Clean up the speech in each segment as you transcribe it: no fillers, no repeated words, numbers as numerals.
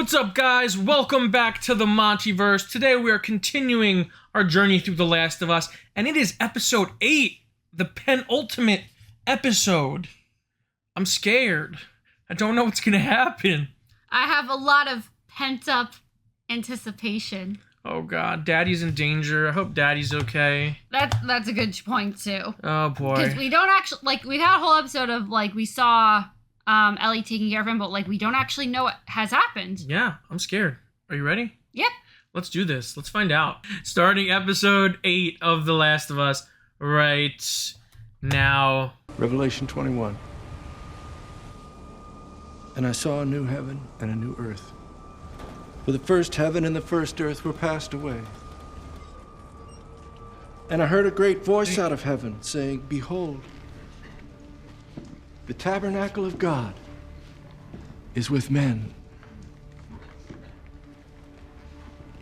What's up, guys? Welcome back to the MontyVerse. Today we are continuing our journey through The Last of Us, and it is episode 8, the penultimate episode. I'm scared. I don't know what's gonna happen. I have a lot of pent-up anticipation. Oh god, Daddy's in danger. I hope Daddy's okay. That's a good point, too. Oh boy. Because we don't actually, we had a whole episode of, we saw Ellie taking care of him, but, we don't actually know what has happened. Yeah, I'm scared. Are you ready? Yep. Let's do this. Let's find out. Starting episode 8 of The Last of Us right now. Revelation 21. And I saw a new heaven and a new earth. For the first heaven and the first earth were passed away. And I heard a great voice out of heaven saying, Behold, the tabernacle of God is with men.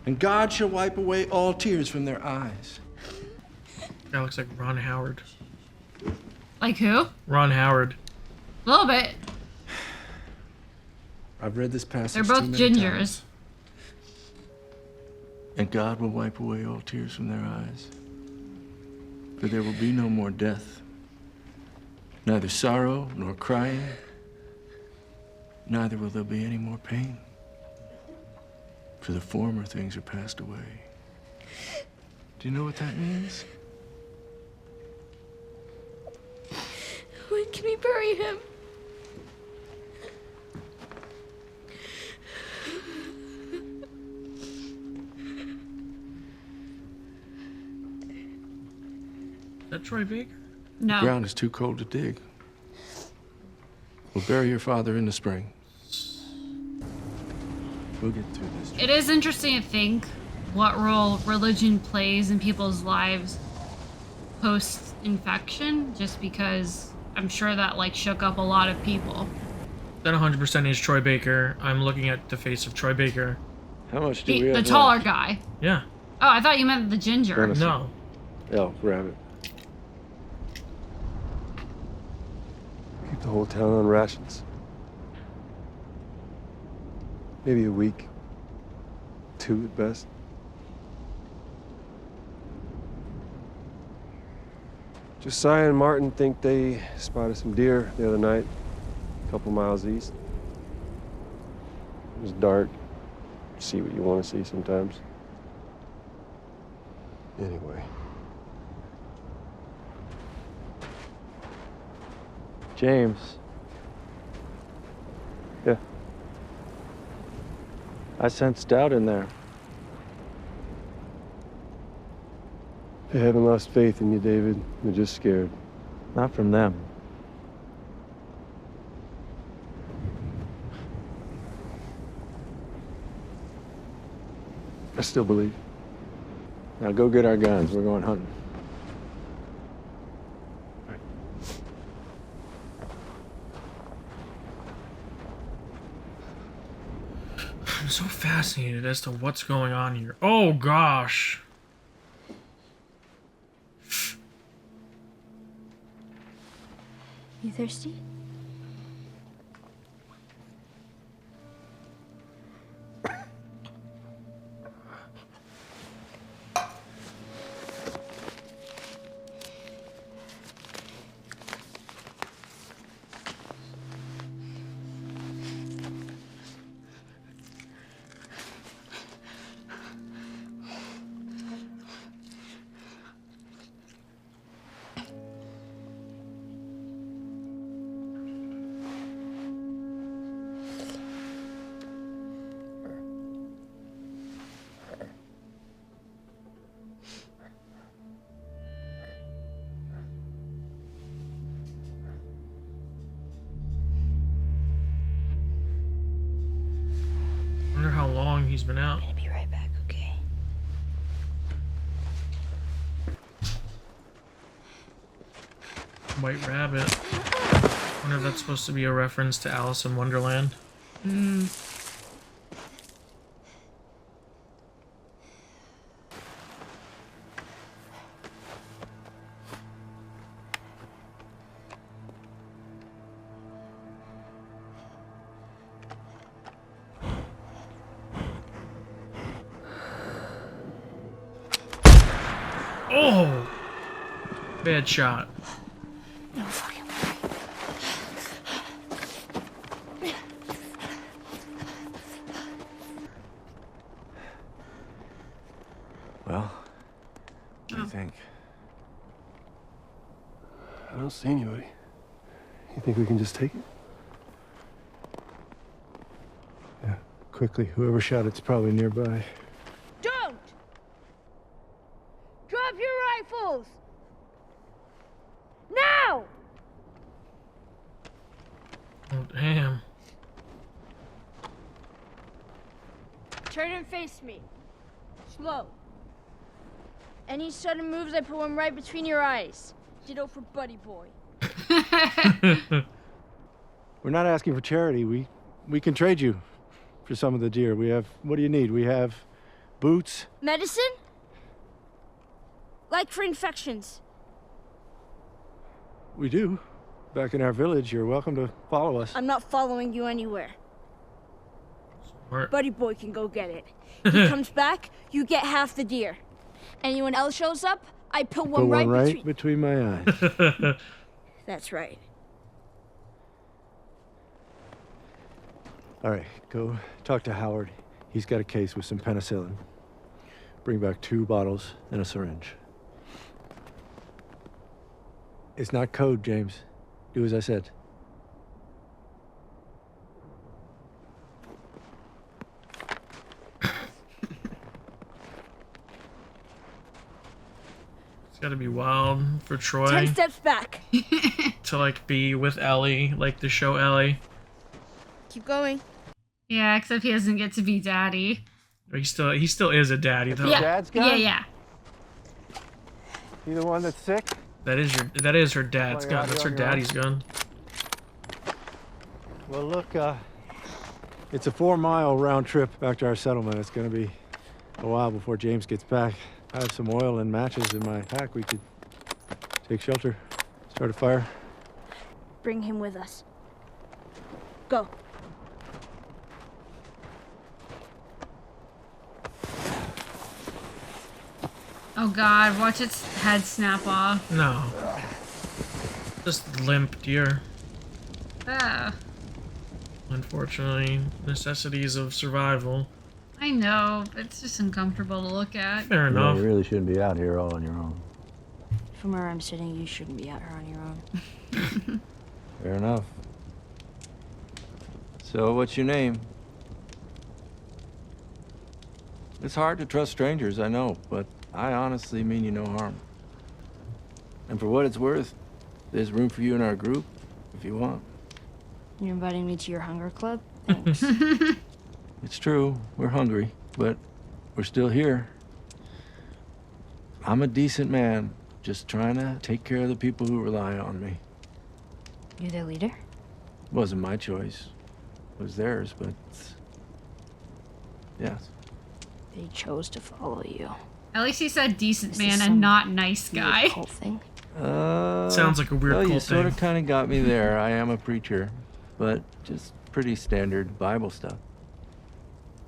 And God shall wipe away all tears from their eyes. That looks like Ron Howard. Like who? Ron Howard. A little bit. I've read this passage. They're both too many gingers. times. And God will wipe away all tears from their eyes. For there will be no more death, neither sorrow nor crying, neither will there be any more pain. For the former things are passed away. Do you know what that means? When can we bury him? Is that Troy Baker? No. The ground is too cold to dig. We'll bury your father in the spring. We'll get through this. It is interesting to think what role religion plays in people's lives post-infection, just because I'm sure that, shook up a lot of people. That 100% is Troy Baker. I'm looking at the face of Troy Baker. How much do we have The left? taller guy. Yeah. Oh, I thought you meant the ginger. Venison. No. Elk, rabbit. Keep the whole town on rations. Maybe a week. 2 at best. Josiah and Martin think they spotted some deer the other night, a couple miles east. It was dark. See what you want to see sometimes. Anyway. James. Yeah. I sensed doubt in there. They haven't lost faith in you, David. They're just scared. Not from them. I still believe. Now go get our guns. We're going hunting. I'm so fascinated as to what's going on here. Oh gosh. You thirsty? Wonder how long he's been out. I'm gonna be right back, okay? White Rabbit. Wonder if that's supposed to be a reference to Alice in Wonderland. Oh! Bad shot. No fucking way. Well, what do you think? I don't see anybody. You think we can just take it? Yeah, quickly. Whoever shot it's probably nearby. Don't! Drop your rifles! Now! Oh, damn. Turn and face me. Slow. Any sudden moves, I put one right between your eyes. Ditto for Buddy Boy. We're not asking for charity. We can trade you for some of the deer. We have, what do you need? We have boots. Medicine? Like for infections. We do. Back in our village, you're welcome to follow us. I'm not following you anywhere. Smart. Buddy Boy can go get it. He comes back, you get half the deer. Anyone else shows up, I put one right between my eyes. That's right. All right, go talk to Howard. He's got a case with some penicillin. Bring back 2 bottles and a syringe. It's not code, James. Do as I said. It's gotta be wild for Troy 10 steps back. to like be with Ellie, like the show Ellie. Keep going. Yeah, except he doesn't get to be daddy. He still is a daddy though. Yeah. Dad's gun? Yeah. You the one that's sick? That is her dad's gun. That's her daddy's gun. Well, look, it's a 4-mile round trip back to our settlement. It's gonna be a while before James gets back. I have some oil and matches in my pack. We could take shelter, start a fire. Bring him with us. Go. Oh god, watch its head snap off. No. Just limp deer. Ah, Unfortunately, necessities of survival. I know, but it's just uncomfortable to look at. Fair Yeah, enough. you really shouldn't be out here all on your own. From where I'm sitting, you shouldn't be out here on your own. Fair enough. So, what's your name? It's hard to trust strangers, I know, but I honestly mean you no harm. And for what it's worth, there's room for you in our group if you want. You're inviting me to your hunger club? Thanks. It's true, we're hungry, but we're still here. I'm a decent man, just trying to take care of the people who rely on me. You're their leader? Wasn't my choice. It was theirs, but yes. They chose to follow you. At least he said decent Is man this and some not nice Weird guy. cult thing? Sounds like a weird well, you cult sort of thing. kind of got me there. I am a preacher, but just pretty standard Bible stuff.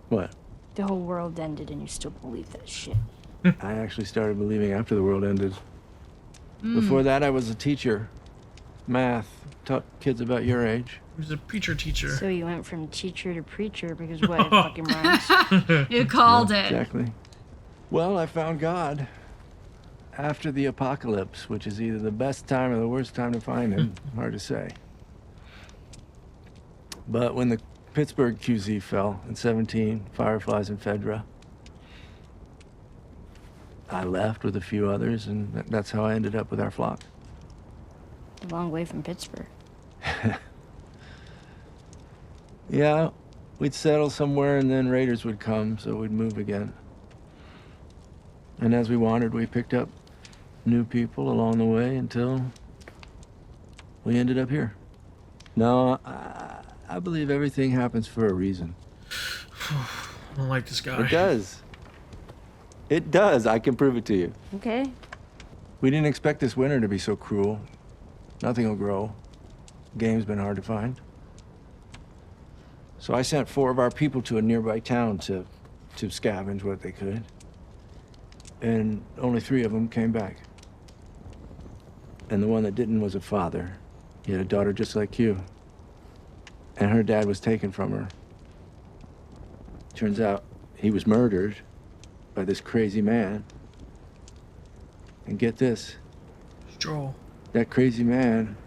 What? The whole world ended and you still believe that shit. I actually started believing after the world ended. Before that, I was a teacher. Math. Taught kids about your age. He was a preacher teacher. So you went from teacher to preacher because what? It fucking rhymes. You called it. Exactly. Well, I found God after the apocalypse, which is either the best time or the worst time to find him. Hard to say. But when the Pittsburgh QZ fell in 17, Fireflies and Fedra, I left with a few others, and that's how I ended up with our flock. A long way from Pittsburgh. Yeah, we'd settle somewhere and then raiders would come, so we'd move again. And as we wandered, we picked up new people along the way until we ended up here. No, I believe everything happens for a reason. I don't like this guy. It does. It does. I can prove it to you. Okay. We didn't expect this winter to be so cruel. Nothing will grow. Game's been hard to find. So I sent 4 of our people to a nearby town to scavenge what they could. and only 3 of them came back. And the one that didn't was a father. He had a daughter just like you. And her dad was taken from her. Turns out he was murdered by this crazy man. And get this. Joel. That crazy man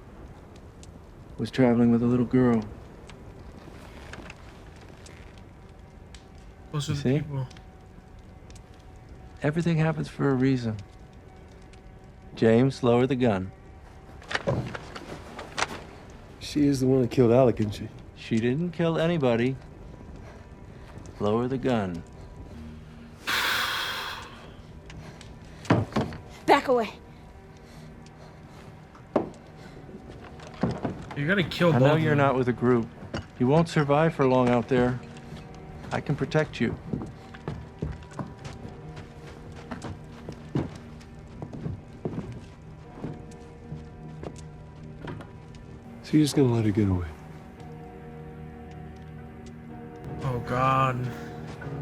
was traveling with a little girl. Those are You the see? people. Everything happens for a reason. James, lower the gun. She is the one that killed Alec, isn't she? She didn't kill anybody. Lower the gun. Back away. You gotta kill I both know of you're them. not with a group. You won't survive for long out there. I can protect you. So you're just gonna let her get away? Oh god.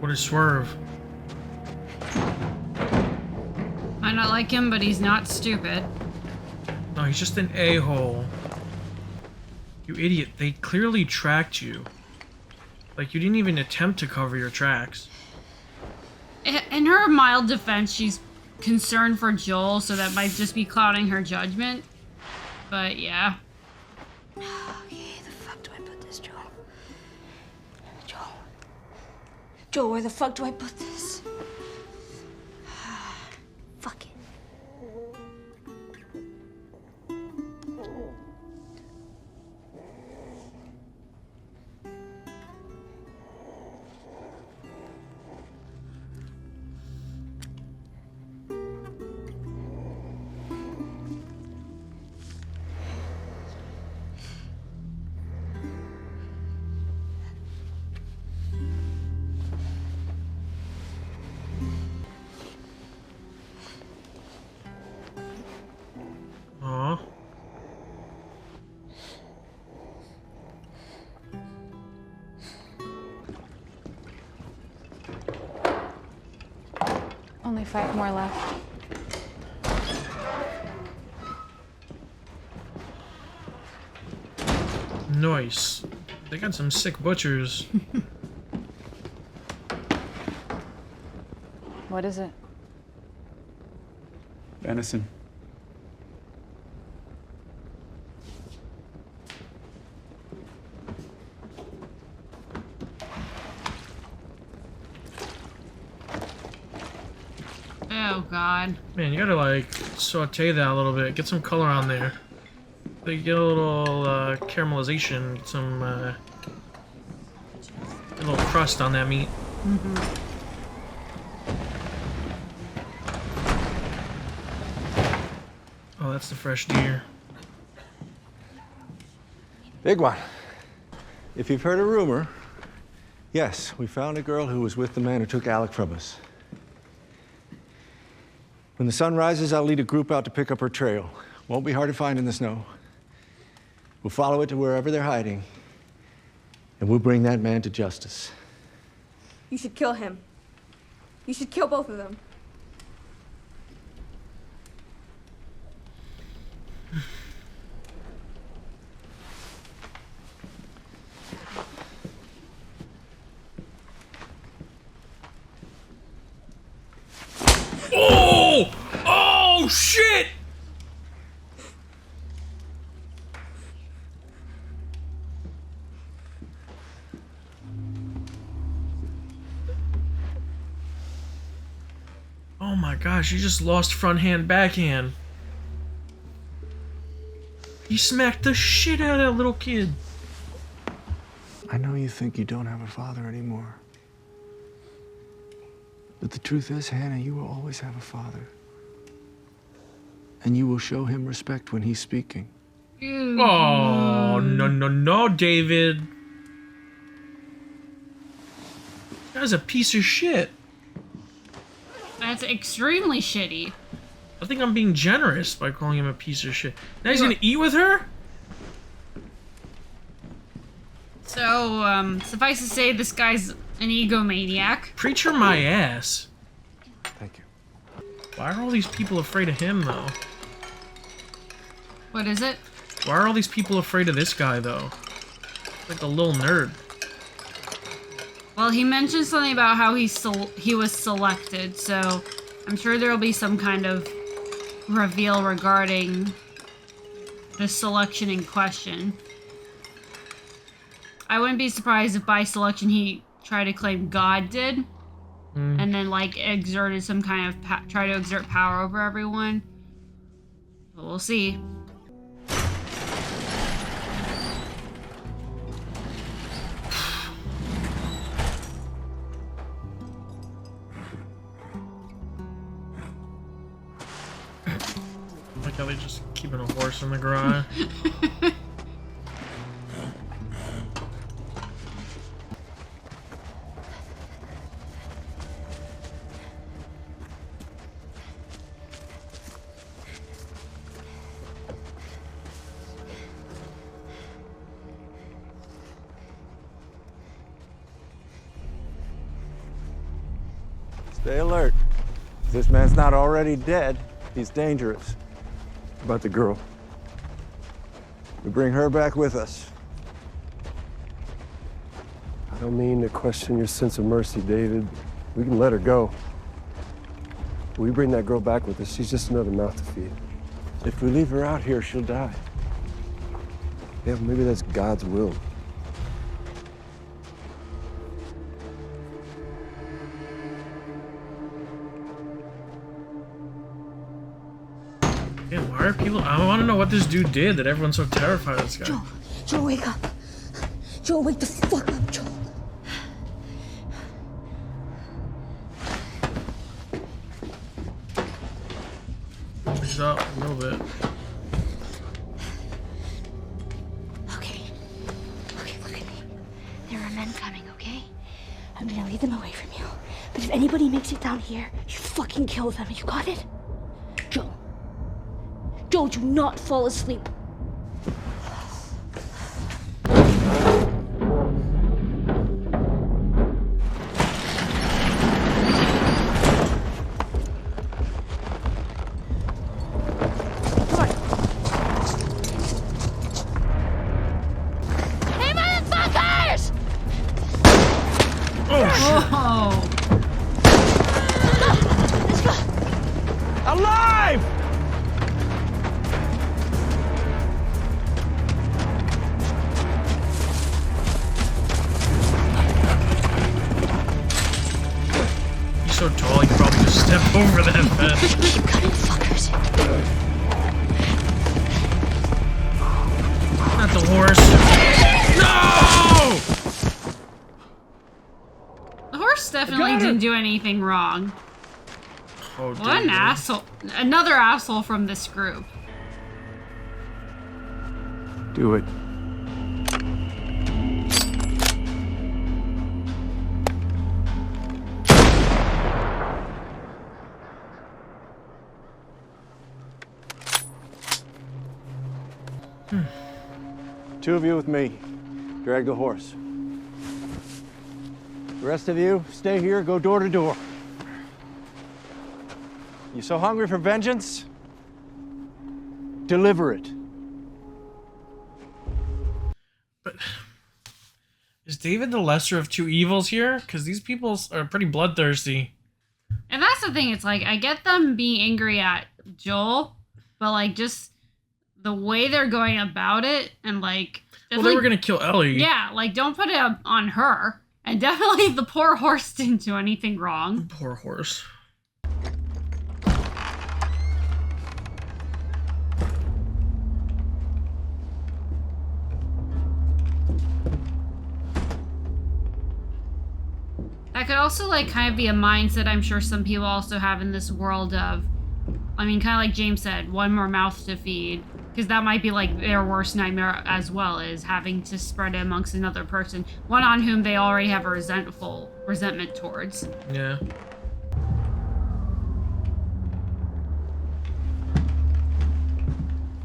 What a swerve. Might not like him, but he's not stupid. No, he's just an a-hole. You idiot. They clearly tracked you. Like, you didn't even attempt to cover your tracks. In her mild defense, she's concerned for Joel, so that might just be clouding her judgment. But yeah. Okay, the fuck do I put this, Joel? Joel, where the fuck do I put this? Fuck it. Aw. Only 5 more left. Nice. They got some sick butchers. What is it? Venison. Oh god. Man, you gotta like saute that a little bit. Get some color on there. Like, get a little caramelization, get some a little crust on that meat. Oh, that's the fresh deer. Big one. If you've heard a rumor, yes, we found a girl who was with the man who took Alec from us. When the sun rises, I'll lead a group out to pick up her trail. Won't be hard to find in the snow. We'll follow it to wherever they're hiding, and we'll bring that man to justice. You should kill him. You should kill both of them. Oh! Oh shit! Oh my gosh, you just lost front hand, backhand. He smacked the shit out of that little kid. I know you think you don't have a father anymore. But the truth is, Hannah, you will always have a father. And you will show him respect when he's speaking. Oh, no, David. That was a piece of shit. That's extremely shitty. I think I'm being generous by calling him a piece of shit. Now he's gonna eat with her? So, suffice to say, this guy's an egomaniac. Preacher my ass. Thank you. Why are all these people afraid of him, though? What is it? Why are all these people afraid of this guy, though? Like a little nerd. Well, he mentioned something about how he was selected, so I'm sure there will be some kind of reveal regarding the selection in question. I wouldn't be surprised if by selection he tried to claim God did, and then like exerted some kind of try to exert power over everyone. But we'll see. Like how they just keeping a horse in the garage. Stay alert. If this man's not already dead, he's dangerous. About the girl. We bring her back with us. I don't mean to question your sense of mercy, David. We can let her go. We bring that girl back with us. She's just another mouth to feed. If we leave her out here, she'll die. Yeah, maybe that's God's will. Yeah, why are people... I want to know what this dude did that everyone's so terrified of this guy. Joel, wake up. Joel, wake the fuck up, Joel. He's up a little bit. Okay, look at me. There are men coming, okay? I'm gonna lead them away from you. But if anybody makes it down here, you fucking kill them. You got it? Joel. Joel, do not fall asleep. So tall, you probably just step over that fence. Keep cutting, fuckers. Not the horse. No! The horse definitely didn't do anything wrong. Oh, What an asshole. Another asshole from this group. Do it. Two of you with me. Drag the horse. The rest of you, stay here, go door to door. You so hungry for vengeance? Deliver it. But is David the lesser of two evils here? Because these people are pretty bloodthirsty. And that's the thing, it's like, I get them being angry at Joel, but like, just the way they're going about it, and like... Well, they were gonna kill Ellie. Yeah, like, don't put it on her. And definitely the poor horse didn't do anything wrong. Poor horse. That could also, like, kind of be a mindset I'm sure some people also have in this world of, I mean, kind of like James said, one more mouth to feed. Because that might be, like, their worst nightmare as well, is having to spread it amongst another person. One on whom they already have a resentment towards. Yeah.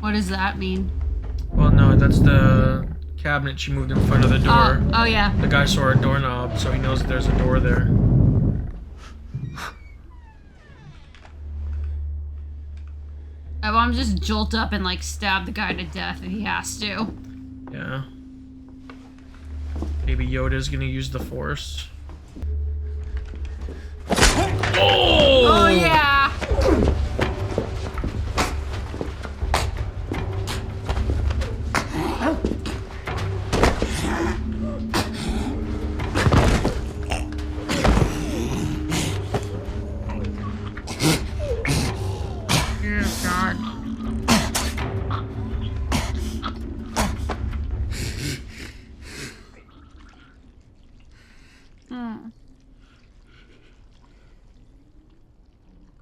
What does that mean? Well, no, that's the cabinet she moved in front of the door. Oh yeah. The guy saw a doorknob, so he knows that there's a door there. I want him to just jolt up and like stab the guy to death if he has to. Yeah. Maybe Yoda's gonna use the Force. Oh yeah! Oh God.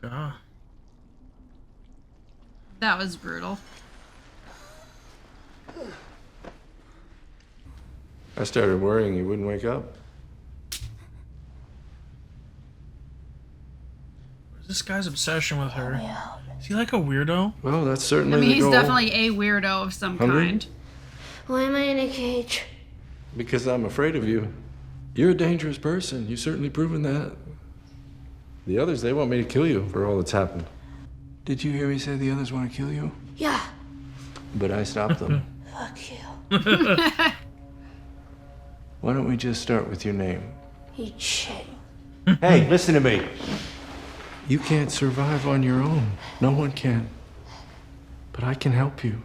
God. That was brutal. I started worrying he wouldn't wake up. What's this guy's obsession with her? Is he like a weirdo? Well, that's certainly I mean, the he's goal. definitely a weirdo of some Hungry? kind. Why am I in a cage? Because I'm afraid of you. You're a dangerous person. You've certainly proven that. The others, they want me to kill you for all that's happened. Did you hear me say the others want to kill you? Yeah. But I stopped them. Fuck you. Why don't we just start with your name? Eat shit. Hey, listen to me. You can't survive on your own. No one can. But I can help you.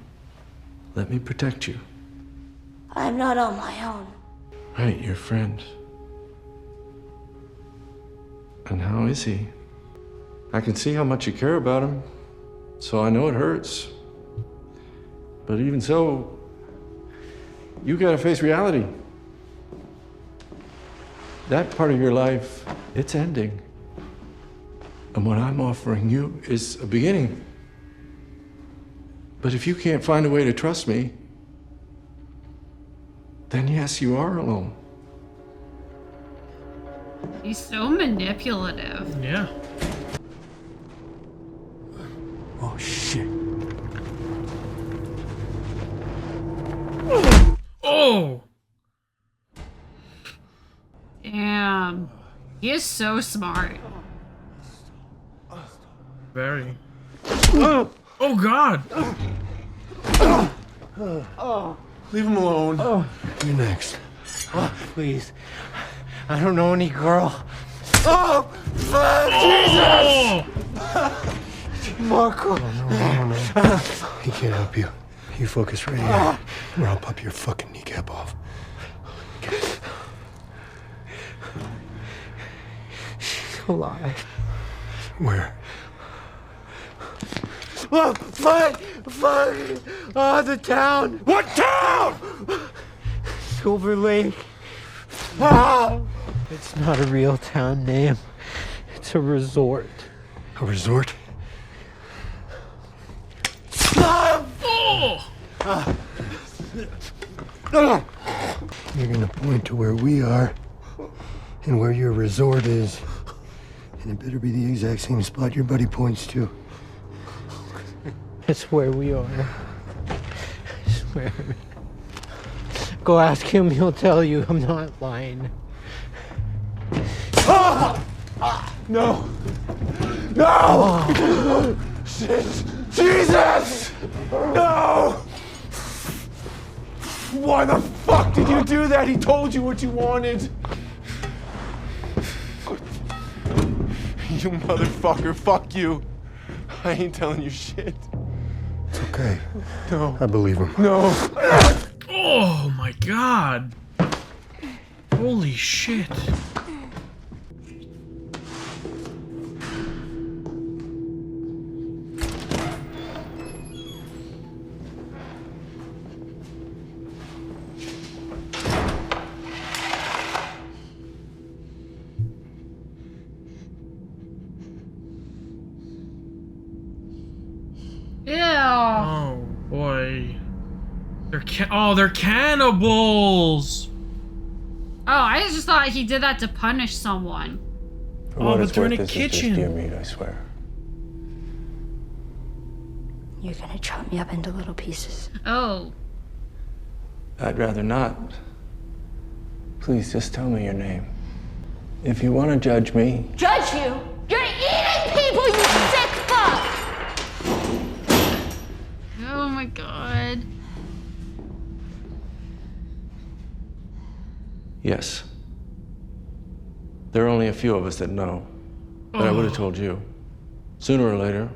Let me protect you. I'm not on my own. Right, your friend. And how is he? I can see how much you care about him, so I know it hurts. But even so, you gotta face reality. That part of your life, it's ending. And what I'm offering you is a beginning. But if you can't find a way to trust me, then yes, you are alone. He's so manipulative. Yeah. Oh, shit. Oh! Damn. He is so smart. Very. Oh God! Leave him alone. You're next. Please. I don't know any girl. Oh, fuck! Oh! Marco! No. He can't help you. You focus right here, or I'll pop your fucking kneecap off. She's alive. Where? Oh, fuck! Oh, the town! What town? Silver Lake. Ah! It's not a real town name. It's a resort. A resort? Oh! You're gonna point to where we are and where your resort is. And it better be the exact same spot your buddy points to. That's where we are. I swear. Go ask him, he'll tell you. I'm not lying. No! No! Shit! Jesus! No! Why the fuck did you do that? He told you what you wanted. You motherfucker, fuck you. I ain't telling you shit. It's okay. No. I believe him. No. Oh my God! Holy shit! Ew. Oh boy. They're cannibals! Oh, I just thought he did that to punish someone. For Oh, what but it's they're in worth, a this is just kitchen. deer meat, I swear. You're gonna chop me up into little pieces. Oh. I'd rather not. Please just tell me your name. If you want to judge me, Judge you? You're eating people, you sick fuck! Oh my god. Yes. There are only a few of us that know. But I would have told you. Sooner or later.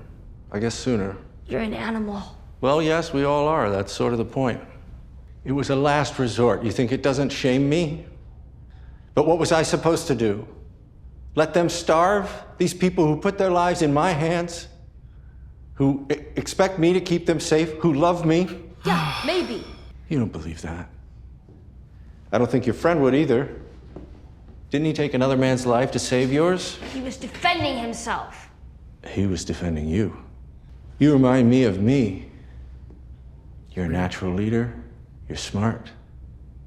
I guess sooner. You're an animal. Well, yes, we all are. That's sort of the point. It was a last resort. You think it doesn't shame me? But what was I supposed to do? Let them starve? These people who put their lives in my hands? Who expect me to keep them safe? Who love me? Yeah, maybe. You don't believe that. I don't think your friend would either. Didn't he take another man's life to save yours? He was defending himself. He was defending you. You remind me of me. You're a natural leader. You're smart,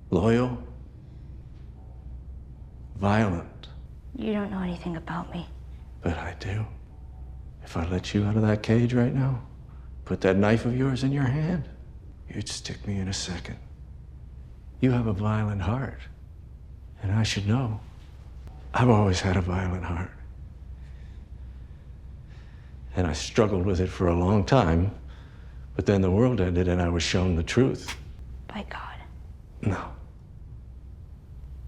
loyal, violent. You don't know anything about me. But I do. If I let you out of that cage right now, put that knife of yours in your hand, you'd stick me in a second. You have a violent heart, and I should know. I've always had a violent heart. And I struggled with it for a long time, but then the world ended and I was shown the truth. By God. No.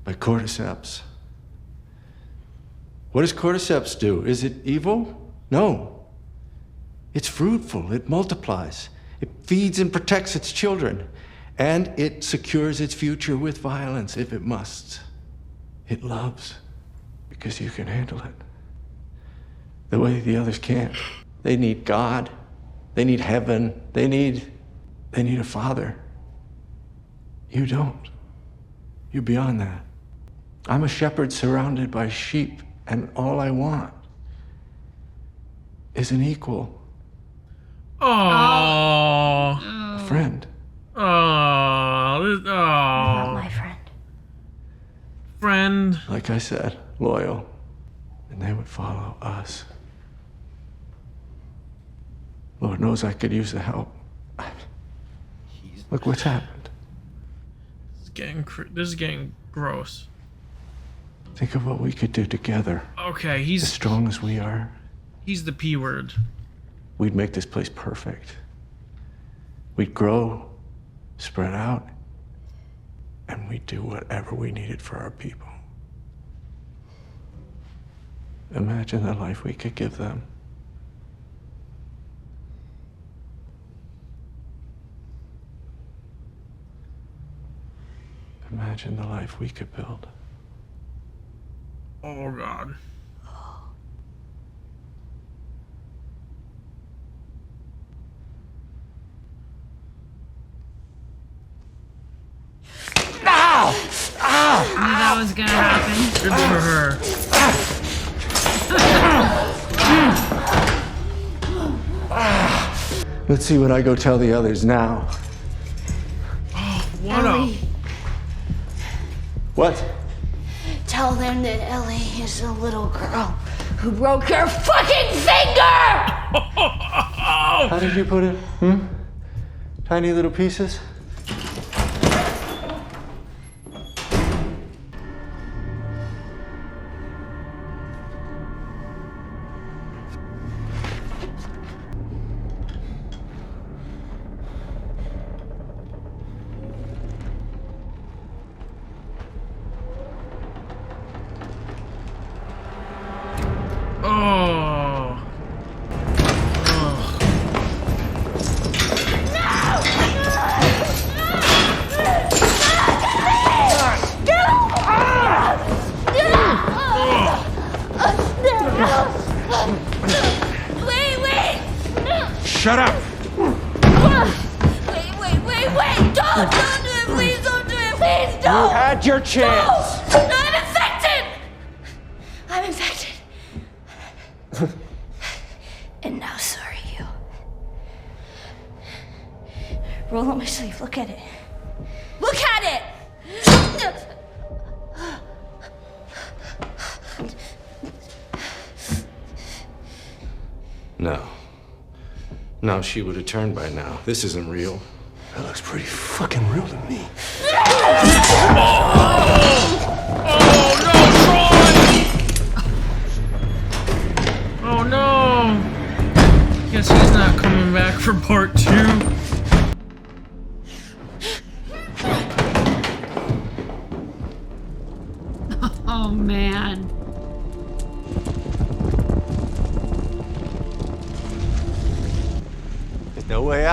By cordyceps. What does cordyceps do? Is it evil? No. It's fruitful. It multiplies. It feeds and protects its children. And it secures its future with violence if it must. It loves because you can handle it. The way the others can't. They need God. They need heaven. They need a father. You don't. You're beyond that. I'm a shepherd surrounded by sheep, and all I want is an equal. Oh. A friend. Oh. Not my friend. Friend. Like I said, loyal. And they would follow us. Lord knows I could use the help. Look what's happened. This is getting gross. Think of what we could do together. Okay, As strong as we are, he's the P word. we'd make this place perfect. We'd grow, spread out, and we'd do whatever we needed for our people. Imagine the life we could give them. Imagine the life we could build. Oh God. I knew that was gonna happen. Good for her. Let's see what I go tell the others now. What Ellie, What? tell them that Ellie is a little girl who broke her fucking finger! How did you put it? Tiny little pieces? Oh. Wait! Shut up! Wait! Don't do it! Please don't do it! Please don't! You had your chance! No, I'm infected! And now so are you. Roll up my sleeve. Look at it. Look at it! No, she would have turned by now. This isn't real. That looks pretty fucking real to me. Oh no! Guess he's not coming back for part 2.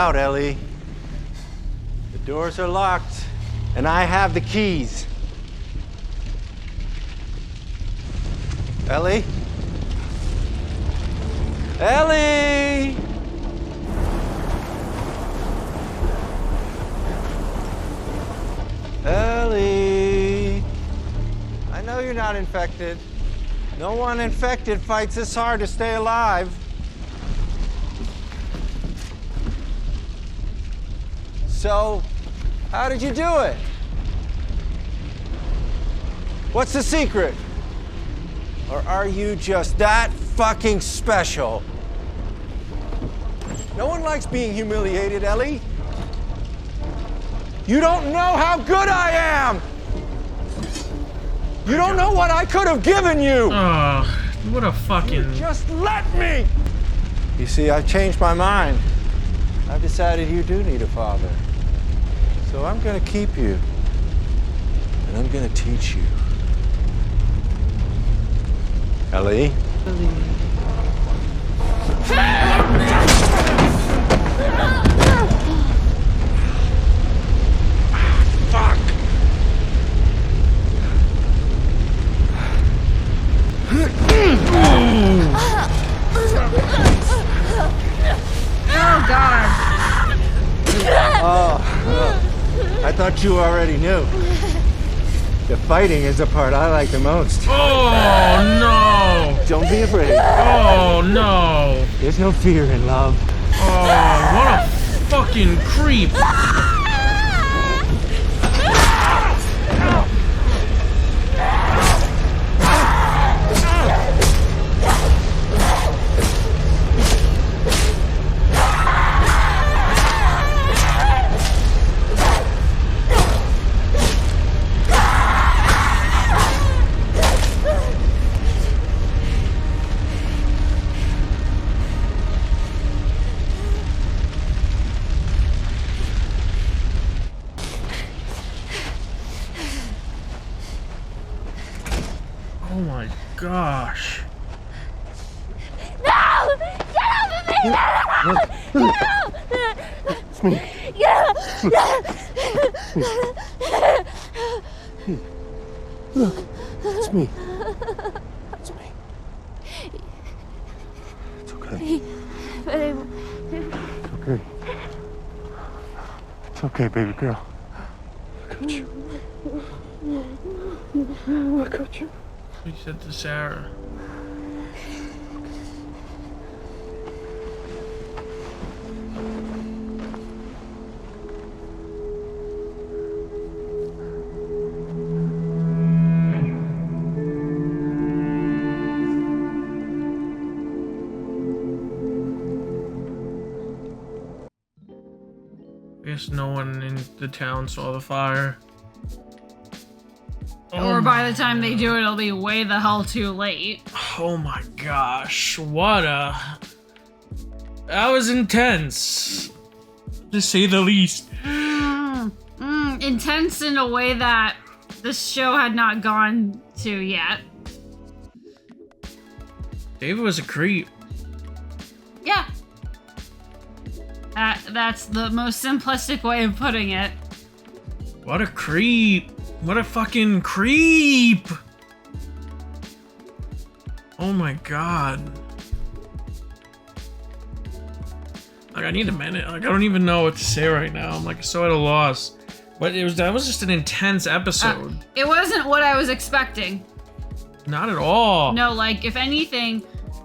out, Ellie. The doors are locked, and I have the keys. Ellie? Ellie! Ellie! I know you're not infected. No one infected fights this hard to stay alive. So, how did you do it? What's the secret? Or are you just that fucking special? No one likes being humiliated, Ellie. You don't know how good I am! You don't know what I could have given you! Oh, what a fucking... Just let me! You see, I've changed my mind. I've decided you do need a father. So I'm gonna keep you. And I'm gonna teach you. Ellie? Fuck! Oh God. Oh, I thought you already knew. The fighting is the part I like the most. Oh, no! Don't be afraid. Oh, no! There's no fear in love. Oh, what a fucking creep! Oh my gosh. No! Get off of me! Get out! It's me. Look, it's me. It's me. It's okay. It's okay. It's okay, baby girl. I got you. I got you. He said to Sarah. I guess no one in the town saw the fire. Or by the time they do it, it'll be way the hell too late. Oh my gosh, what a... That was intense, to say the least. Intense in a way that this show had not gone to yet. David was a creep. Yeah. That's the most simplistic way of putting it. What a creep. What a fucking creep. Oh my god. Like, I need a minute. Like, I don't even know what to say right now. I'm like so at a loss. But that was just an intense episode. It wasn't what I was expecting. Not at all. No, like, if anything,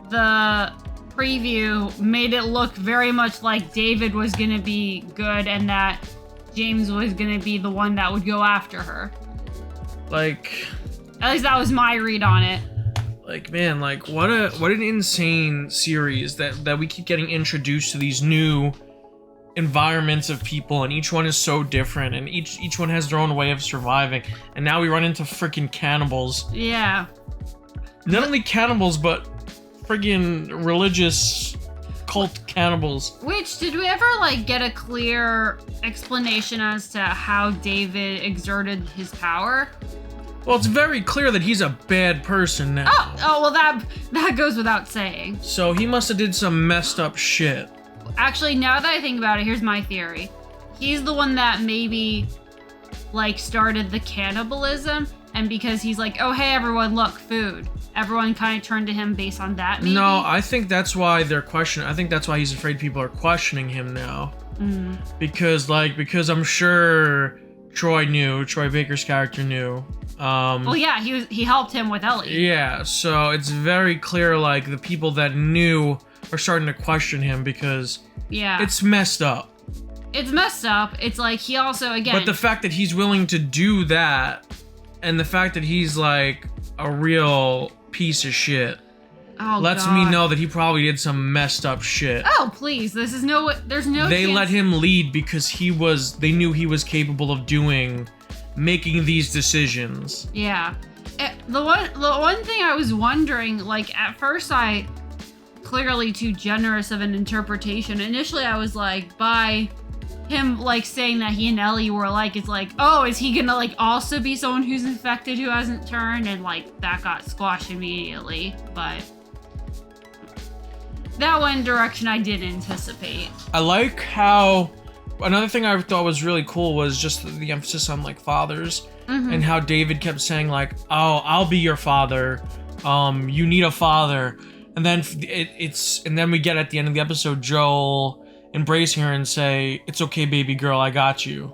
the preview made it look very much like David was gonna be good and that James was gonna be the one that would go after her. Like, at least that was my read on it. Like, man, like, what an insane series that we keep getting introduced to these new environments of people, and each one is so different, and each one has their own way of surviving. And now we run into freaking cannibals. Yeah. Not only cannibals, but friggin' religious cult cannibals. Which, did we ever, like, get a clear explanation as to how David exerted his power? Well, it's very clear that he's a bad person now. Oh, well, that goes without saying. So he must have did some messed up shit. Actually, now that I think about it, here's my theory. He's the one that maybe, like, started the cannibalism, and because he's like, oh, hey, everyone, look, food. Everyone kind of turned to him based on that, maybe? No, I think that's why they're questioning. I think that's why he's afraid people are questioning him now. Because I'm sure Troy Baker's character knew. Well, yeah, he helped him with Ellie. Yeah, so it's very clear, like, the people that knew are starting to question him because it's messed up. It's messed up. It's like he also, again... But the fact that he's willing to do that, and the fact that he's, like, a real piece of shit, lets me know that he probably did some messed up shit. Oh, please. There's no They chance. let him lead because they knew he was capable of making these decisions. Yeah. The one thing I was wondering, like, at first clearly too generous of an interpretation. Initially I was like, by him, like, saying that he and Ellie were like, it's like, oh, is he gonna, like, also be someone who's infected who hasn't turned? And, like, that got squashed immediately. But that one direction I did anticipate. I like how... Another thing I thought was really cool was just the emphasis on, like, fathers. And how David kept saying, like, oh, I'll be your father. You need a father. And then and then we get at the end of the episode, Joel embracing her and say, it's okay, baby girl, I got you.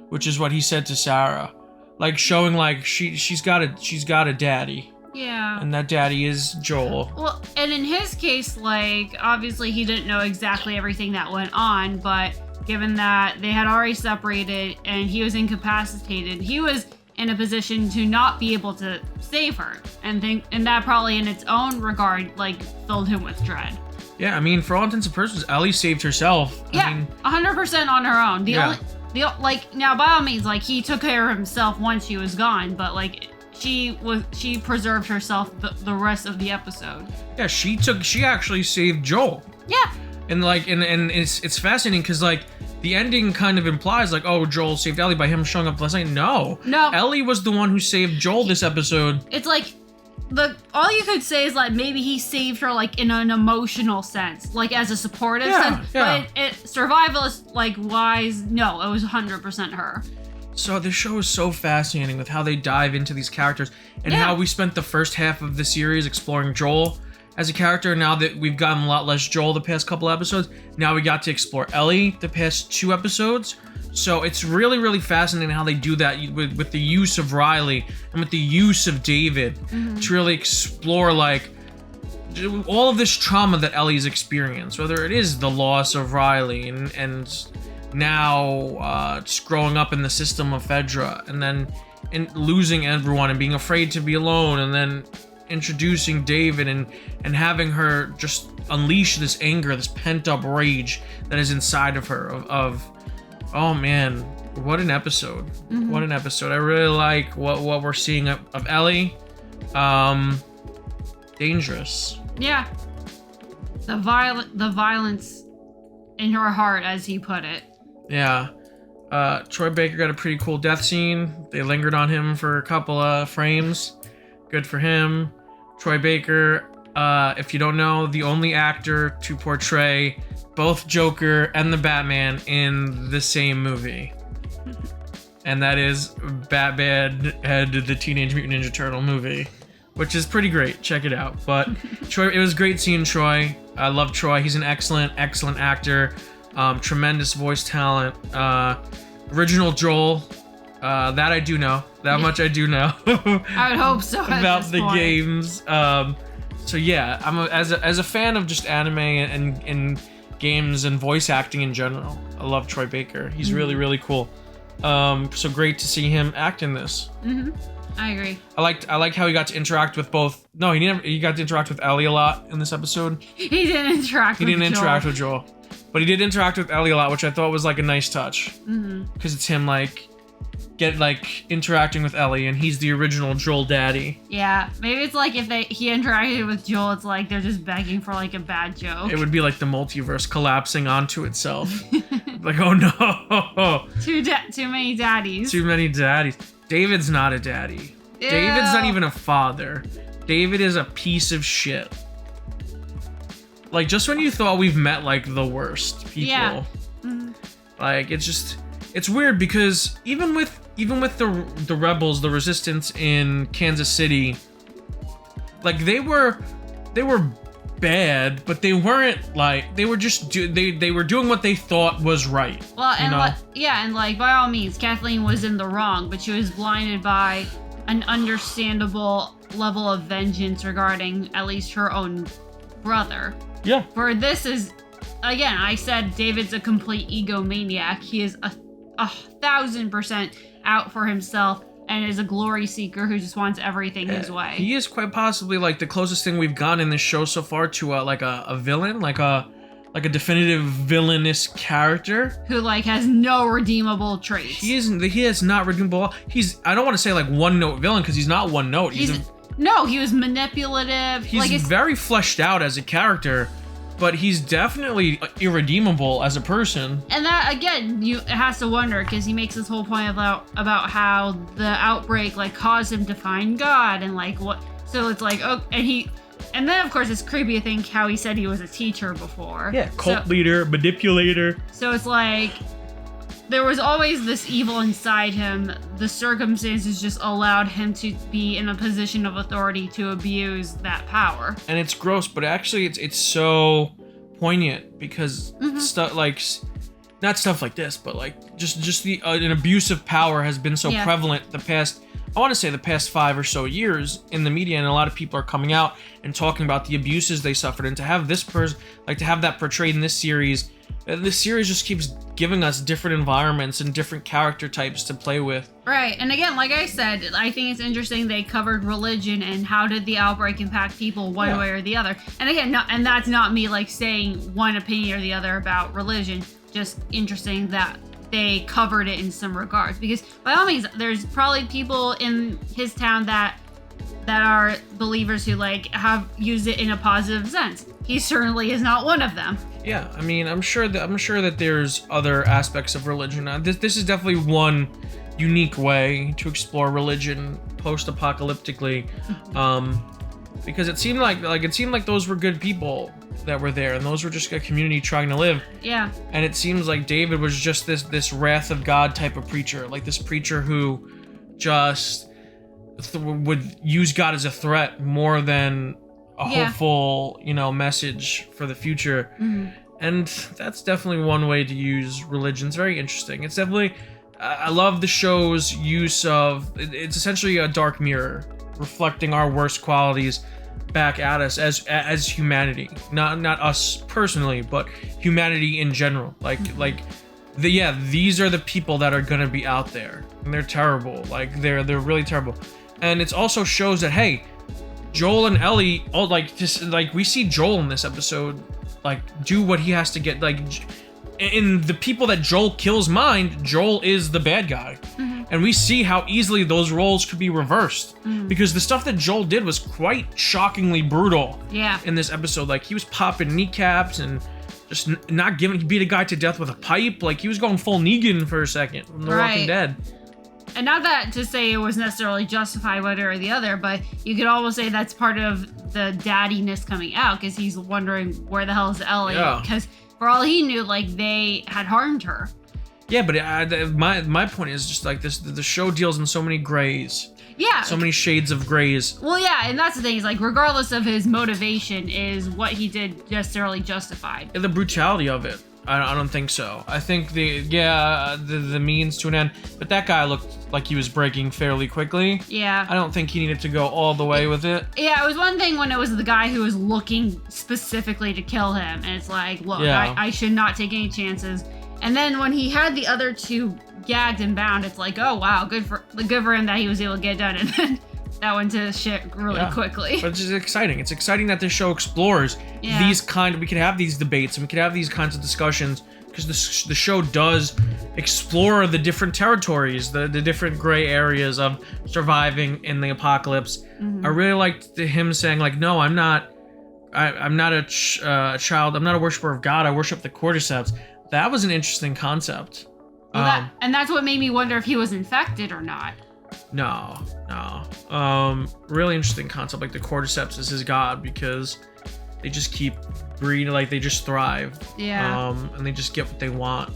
Which is what he said to Sarah. Like, showing, like, she's got a daddy. Yeah. And that daddy is Joel. Well, and in his case, like, obviously he didn't know exactly everything that went on, but given that they had already separated and he was incapacitated, he was in a position to not be able to save her. And that probably in its own regard, like, filled him with dread. Yeah, I mean, for all intents and purposes, Ellie saved herself. Yeah, I mean, 100% on her own. Now, by all means, like, he took care of himself once she was gone, but, like, she preserved herself the rest of the episode. Yeah, she actually saved Joel. Yeah. And, like, and it's fascinating because, like, the ending kind of implies, like, oh, Joel saved Ellie by him showing up last night. No. Ellie was the one who saved Joel this episode. It's like, all you could say is, like, maybe he saved her, like, in an emotional sense, like, as a supportive sense. Yeah. But survivalist, like, wise, no, it was 100% her. So the show is so fascinating with how they dive into these characters and how we spent the first half of the series exploring Joel as a character. Now that we've gotten a lot less Joel the past couple episodes, now we got to explore Ellie the past 2 episodes. So it's really, really fascinating how they do that with the use of Riley and with the use of David to really explore, like, all of this trauma that Ellie's experienced, whether it is the loss of Riley and now just growing up in the system of Fedra and then losing everyone and being afraid to be alone and then introducing David and having her just unleash this anger, this pent-up rage that is inside of her of oh man, what an episode. What an episode. I really like what we're seeing of Ellie. Dangerous. Yeah. The violence in her heart, as he put it. Yeah. Troy Baker got a pretty cool death scene. They lingered on him for a couple of frames. Good for him. Troy Baker, if you don't know, the only actor to portray both Joker and the Batman in the same movie. And that is Batman and the Teenage Mutant Ninja Turtle movie, which is pretty great. Check it out. But Troy, it was great seeing Troy. I love Troy. He's an excellent actor. Tremendous voice talent. Original Joel. That I do know. That much I do know. I would hope so. About the games. So yeah, as a fan of just anime and games and voice acting in general, I love Troy Baker. He's really, really cool. So great to see him act in this. I agree. I liked how he got to interact with both. No, he got to interact with Ellie a lot in this episode. He didn't interact with Joel. But he did interact with Ellie a lot, which I thought was like a nice touch. Because it's him interacting with Ellie, and he's the original Joel daddy. Yeah, maybe it's like if he interacted with Joel, it's like they're just begging for like a bad joke. It would be like the multiverse collapsing onto itself. Like, oh no. Too many daddies. Too many daddies. David's not a daddy. Ew. David's not even a father. David is a piece of shit. Like, just when you thought we've met, like, the worst people. Yeah. Like, it's weird because even with the rebels, the resistance in Kansas City, like, they were bad, but they weren't, like, they were just they were doing what they thought was right. Well, and you know? like by all means, Kathleen was in the wrong, but she was blinded by an understandable level of vengeance regarding at least her own brother. Yeah. For this is, again, I said David's a complete egomaniac. He is 1,000% out for himself and is a glory seeker who just wants everything his way. He is quite possibly like the closest thing we've gotten in this show so far to like a villain, like a definitive villainous character who like has no redeemable traits. He has not redeemable. I don't want to say like one note villain because he's not one note. No, he was manipulative. He's very fleshed out as a character, but he's definitely irredeemable as a person. And that, again, it has to wonder, because he makes this whole point about how the outbreak, like, caused him to find God, and, like, what... So it's like, oh, and then, of course, it's creepy to think how he said he was a teacher before. Yeah, cult leader, manipulator. So it's like... There was always this evil inside him. The circumstances just allowed him to be in a position of authority to abuse that power. And it's gross, but actually it's so poignant because stuff like, not stuff like this, but like just the an abuse of power has been so prevalent the past 5 or so years in the media, and a lot of people are coming out and talking about the abuses they suffered, and to have this person, like to have that portrayed in this series just keeps giving us different environments and different character types to play with. Right, and again, like I said, I think it's interesting they covered religion and how did the outbreak impact people one way or the other. And again, and that's not me like saying one opinion or the other about religion, just interesting that they covered it in some regards. Because by all means, there's probably people in his town that are believers who like have used it in a positive sense. He certainly is not one of them. Yeah, I mean, I'm sure that there's other aspects of religion. This is definitely one unique way to explore religion post-apocalyptically, because it seemed like those were good people that were there, and those were just a community trying to live. Yeah. And it seems like David was just this wrath of God type of preacher, like this preacher who just would use God as a threat more than a hopeful, message for the future. And that's definitely one way to use religion. It's very interesting. It's definitely, I love the show's use of, it's essentially a dark mirror reflecting our worst qualities back at us as humanity. Not us personally, but humanity in general. These are the people that are gonna be out there, and they're terrible. Like they're really terrible. And it also shows that, hey, Joel and Ellie, we see Joel in this episode, like, do what he has to get, like, in the people that Joel kills mind, Joel is the bad guy. And we see how easily those roles could be reversed, because the stuff that Joel did was quite shockingly brutal in this episode. Like, he was popping kneecaps and just not giving, he beat a guy to death with a pipe. Like, he was going full Negan for a second from The Walking Dead. And not that to say it was necessarily justified one or the other, but you could almost say that's part of the daddiness coming out, because he's wondering where the hell is Ellie, because for all he knew, like, they had harmed her. Yeah, but my point is just like this: the show deals in so many grays. Yeah. So many shades of grays. Well, yeah, and that's the thing, is like, regardless of his motivation, is what he did necessarily justified. The brutality of it. I don't think so. I think the means to an end, but that guy looked like he was breaking fairly quickly. Yeah. I don't think he needed to go all the way with it. Yeah, it was one thing when it was the guy who was looking specifically to kill him, and it's like, look, I should not take any chances. And then when he had the other two gagged and bound, it's like, oh wow, good for him that he was able to get done, and then that went to shit really quickly. But it's just exciting. It's exciting that this show explores these we could have these debates and we could have these kinds of discussions, because the show does explore the different territories, the different gray areas of surviving in the apocalypse. I really liked him saying, like, no, I'm not a child. I'm not a worshiper of God. I worship the cordyceps. That was an interesting concept. Well, and that's what made me wonder if he was infected or not. No. Really interesting concept. Like, the cordyceps is his god, because they just keep breed, like they just thrive. Yeah. And they just get what they want.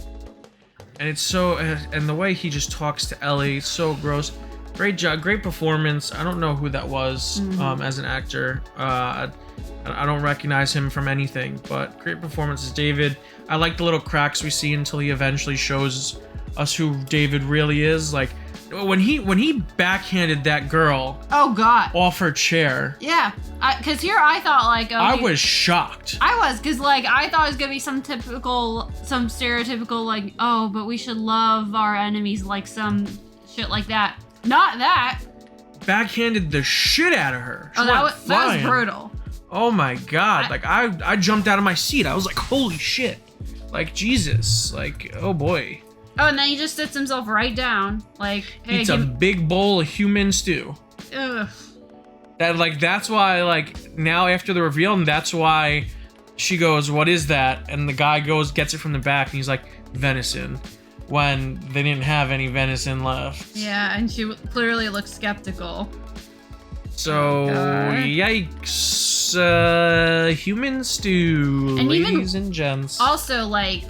And it's so, and the way he just talks to Ellie, so gross. Great job, great performance. I don't know who that was as an actor. I don't recognize him from anything, but great performance as David. I like the little cracks we see until he eventually shows us who David really is. Like when he backhanded that girl. Oh God. Off her chair. Yeah, because here I thought like I was shocked. I was, because like I thought it was gonna be some stereotypical like, oh, but we should love our enemies, like some shit like that. Not that. Backhanded the shit out of her. Oh, that was brutal. Oh my God. Like I jumped out of my seat. I was like, holy shit. Like Jesus. Like, oh boy. Oh, and then he just sits himself right down. Like, hey, eats a big bowl of human stew. Ugh. That's why, like, now after the reveal, and that's why she goes, what is that? And the guy gets it from the back, and he's like, venison. When they didn't have any venison left. Yeah, and she clearly looks skeptical. So, yikes. Human stew, and ladies and gents. Also, like,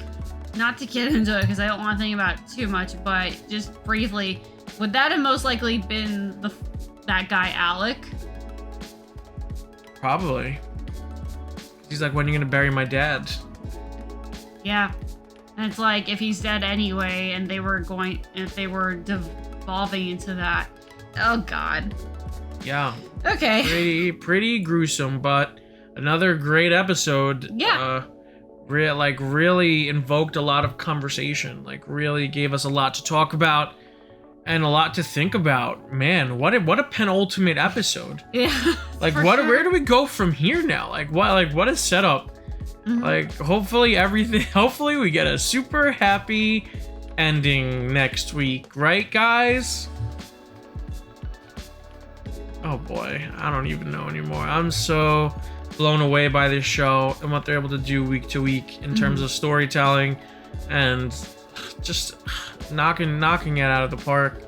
not to get into it because I don't want to think about it too much, but just briefly, would that have most likely been that guy Alec? Probably. He's like, when are you gonna bury my dad? Yeah. And it's like, if he's dead anyway, and if they were devolving into that. Oh God. Yeah. Okay. Pretty gruesome, but another great episode. Yeah. Really invoked a lot of conversation. Like, really gave us a lot to talk about and a lot to think about. Man, what a penultimate episode. Yeah. Like, where do we go from here now? What a setup. Mm-hmm. Like, hopefully we get a super happy ending next week, right, guys? Oh boy, I don't even know anymore. I'm so blown away by this show and what they're able to do week to week in terms of storytelling and just knocking it out of the park.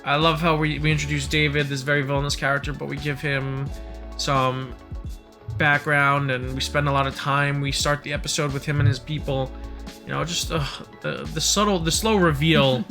I love how we introduce David, this very villainous character, but we give him some background and we spend a lot of time. We start the episode with him and his people. You know, just the slow reveal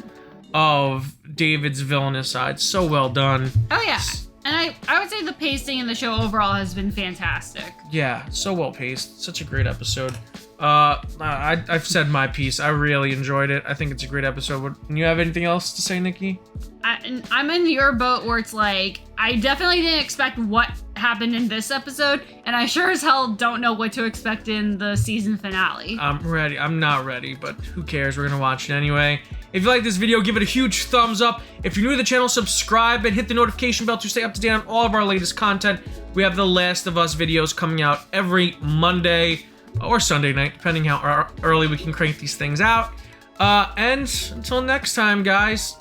of David's villainous side. So well done. Oh yeah. And I would say the pacing in the show overall has been fantastic. Yeah, so well paced. Such a great episode. I've said my piece. I really enjoyed it. I think it's a great episode. Do you have anything else to say, Nikki? I'm in your boat where it's like, I definitely didn't expect what happened in this episode, and I sure as hell don't know what to expect in the season finale. I'm ready. I'm not ready, but who cares? We're gonna watch it anyway. If you like this video, give it a huge thumbs up. If you're new to the channel, subscribe and hit the notification bell to stay up to date on all of our latest content. We have the Last of Us videos coming out every Monday or Sunday night, depending how early we can crank these things out. And until next time, guys,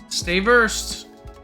stay versed.